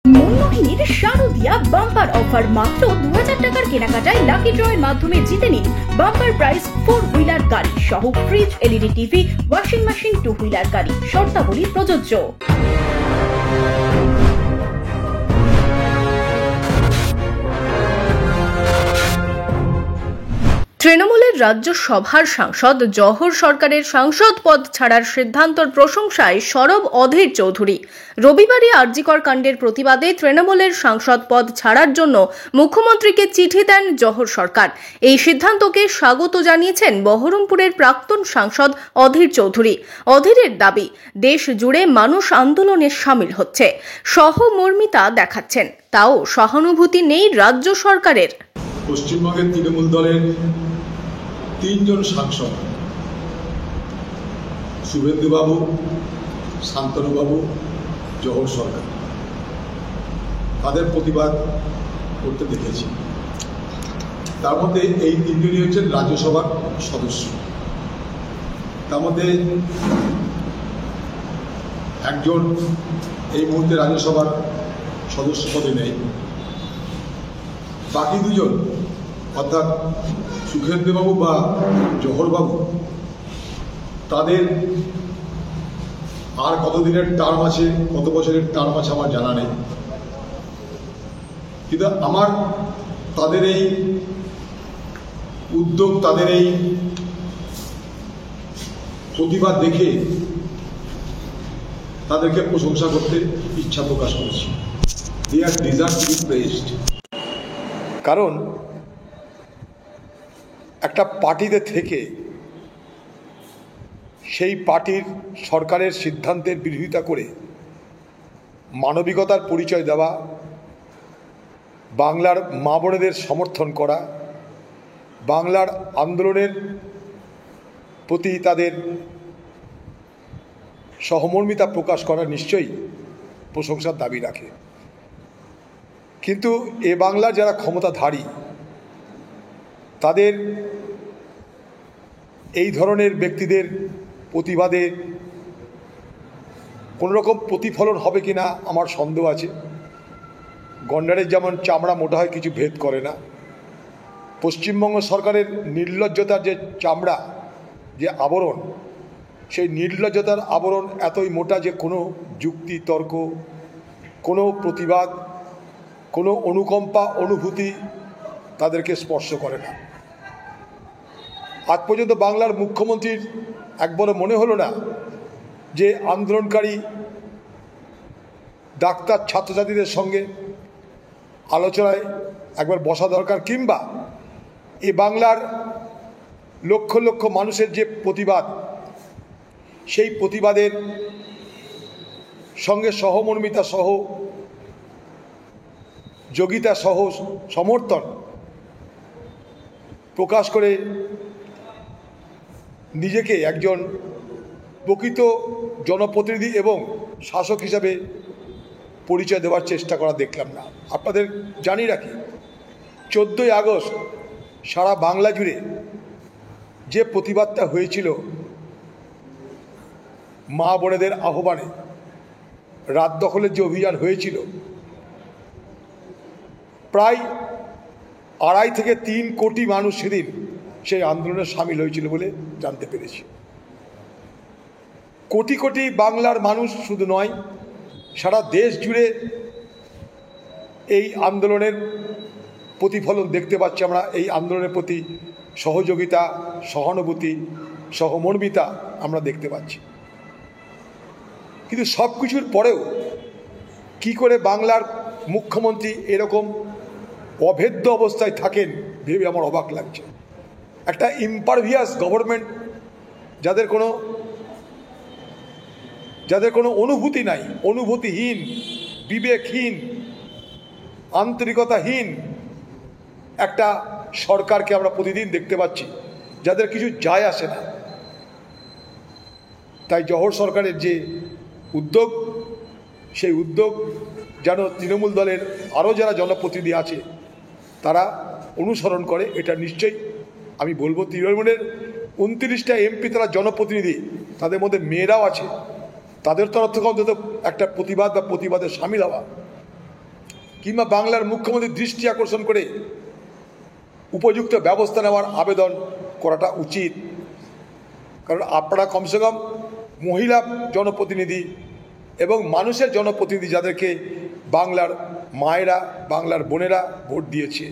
মনমোহিনীর শারদিয়া bumper offer মাত্র 2000 টাকার কেনাকাটায় লাকি ড্রয়ের মাধ্যমে জিতে নিন বাম্পার প্রাইজ 4 হুইলার গাড়ি সহ fridge, LED TV, washing machine, 2 wheeler গাড়ি। শর্তাবলী প্রযোজ্য। তৃণমূলের রাজ্যসভার সাংসদ জহর সরকারের সাংসদ পদ ছাড়ার সিদ্ধান্তর প্রশংসায় সরব অধীর চৌধুরী। রবিবারই আরজিকর কাণ্ডের প্রতিবাদে তৃণমূলের সাংসদ পদ ছাড়ার জন্য মুখ্যমন্ত্রীকে চিঠি দেন জহর সরকার। এই সিদ্ধান্তকে স্বাগত জানিয়েছেন বহরমপুরের প্রাক্তন সাংসদ অধীর চৌধুরী। অধীরের দাবি, দেশ জুড়ে মানুষ আন্দোলনে সামিল হচ্ছে, সহমর্মিতা দেখাচ্ছেন, তাও সহানুভূতি নেই রাজ্য সরকারের। পশ্চিমবঙ্গের তৃণমূল দলের 3 জন সাংসদ, শুভেন্দুবাবু, শান্তনুবাবু, জহর সরকার, তাদের প্রতিবাদ করতে দেখেছি। তার মধ্যে এই 3 জনই হচ্ছেন রাজ্যসভার সদস্য। তার মধ্যে একজন এই মুহূর্তে রাজ্যসভার সদস্য পদে নেই। বাকি 2 জন অর্থাৎ সুখেন্দুবাবু বা জহরবাবু, তাদের আর কতদিনের টার্ম আছে, কত বছরের টার্ম আছে আমার জানা নেই, কিন্তু আমার তাদের এই উদ্যোগ, তাদের এই প্রতিবাদ দেখে তাদেরকে প্রশংসা করতে ইচ্ছা প্রকাশ করছি। দে আর ডিজার্ভ টু বি প্রেজড। কারণ একটা পার্টিতে থেকে সেই পার্টির সরকারের সিদ্ধান্তের বিরোধিতা করে মানবিকতার পরিচয় দেওয়া, বাংলার মা বোনেদের সমর্থন করা, বাংলার আন্দোলনের প্রতি তাদের সহমর্মিতা প্রকাশ করা নিশ্চয়ই প্রশংসার দাবি রাখে। কিন্তু এ বাংলার যারা ক্ষমতাধারী, তাদের এই ধরনের ব্যক্তিদের প্রতিবাদে কোনোরকম প্রতিফলন হবে কিনা আমার সন্দেহ আছে। গন্ডারের যেমন চামড়া মোটা হয়, কিছু ভেদ করে না। পশ্চিমবঙ্গ সরকারের নির্লজ্জতার যে চামড়া, যে আবরণ, সেই নির্লজ্জতার আবরণ এতই মোটা যে কোনো যুক্তি তর্ক, কোনো প্রতিবাদ, কোনো অনুকম্পা, অনুভূতি তাদেরকে স্পর্শ করে না। আজ পর্যন্ত বাংলার মুখ্যমন্ত্রীর একবারও মনে হলো না যে আন্দোলনকারী ডাক্তার ছাত্রছাত্রীদের সঙ্গে আলোচনায় একবার বসা দরকার, কিংবা এ বাংলার লক্ষ লক্ষ মানুষের যে প্রতিবাদ, সেই প্রতিবাদের সঙ্গে সহমর্মিতা সহ, যোগিতা সহ সমর্থন প্রকাশ করে নিজেকে একজন প্রকৃত জনপ্রতিনিধি এবং শাসক হিসাবে পরিচয় দেওয়ার চেষ্টা করা দেখলাম না। আপনাদের জানিয়ে রাখি, 14ই আগস্ট সারা বাংলা জুড়ে যে প্রতিবাদটা হয়েছিল, মা বোনেদের আহ্বানে রাত দখলের যে অভিযান হয়েছিল, প্রায় 2.5 থেকে 3 কোটি মানুষ সেদিন সেই আন্দোলনে সামিল হয়েছিল বলে জানতে পেরেছি। কোটি কোটি বাংলার মানুষ শুধু নয়, সারা দেশ জুড়ে এই আন্দোলনের প্রতিফলন দেখতে পাচ্ছি আমরা। এই আন্দোলনের প্রতি সহযোগিতা, সহানুভূতি, সহমর্মিতা আমরা দেখতে পাচ্ছি। কিন্তু সব কিছুর পরেও কি করে বাংলার মুখ্যমন্ত্রী এরকম অভেদ্য অবস্থায় থাকেন ভেবে আমার অবাক লাগছে। একটা ইম্পারভিয়াস গভর্নমেন্ট, যাদের কোনো অনুভূতি নাই, অনুভূতিহীন, বিবেকহীন, আন্তরিকতাহীন একটা সরকারকে আমরা প্রতিদিন দেখতে পাচ্ছি, যাদের কিছু যায় আসে না। তাই জহর সরকারের যে উদ্যোগ, সেই উদ্যোগ যেন তৃণমূল দলের আরও যারা জনপ্রতিনিধি আছে তারা অনুসরণ করে, এটা নিশ্চয়ই আমি বলবো। তৃণমূলের 29টা এমপি তারা জনপ্রতিনিধি, তাদের মধ্যে মেয়েরাও আছে, তাদের তরফ থেকে অন্তত একটা প্রতিবাদ বা প্রতিবাদে সামিল হওয়া কিংবা বাংলার মুখ্যমন্ত্রীর দৃষ্টি আকর্ষণ করে উপযুক্ত ব্যবস্থা নেওয়ার আবেদন করাটা উচিত। কারণ আপনারা কমসে কম মহিলা জনপ্রতিনিধি এবং মানুষের জনপ্রতিনিধি, যাদেরকে বাংলার মায়েরা বাংলার বোনেরা ভোট দিয়েছে,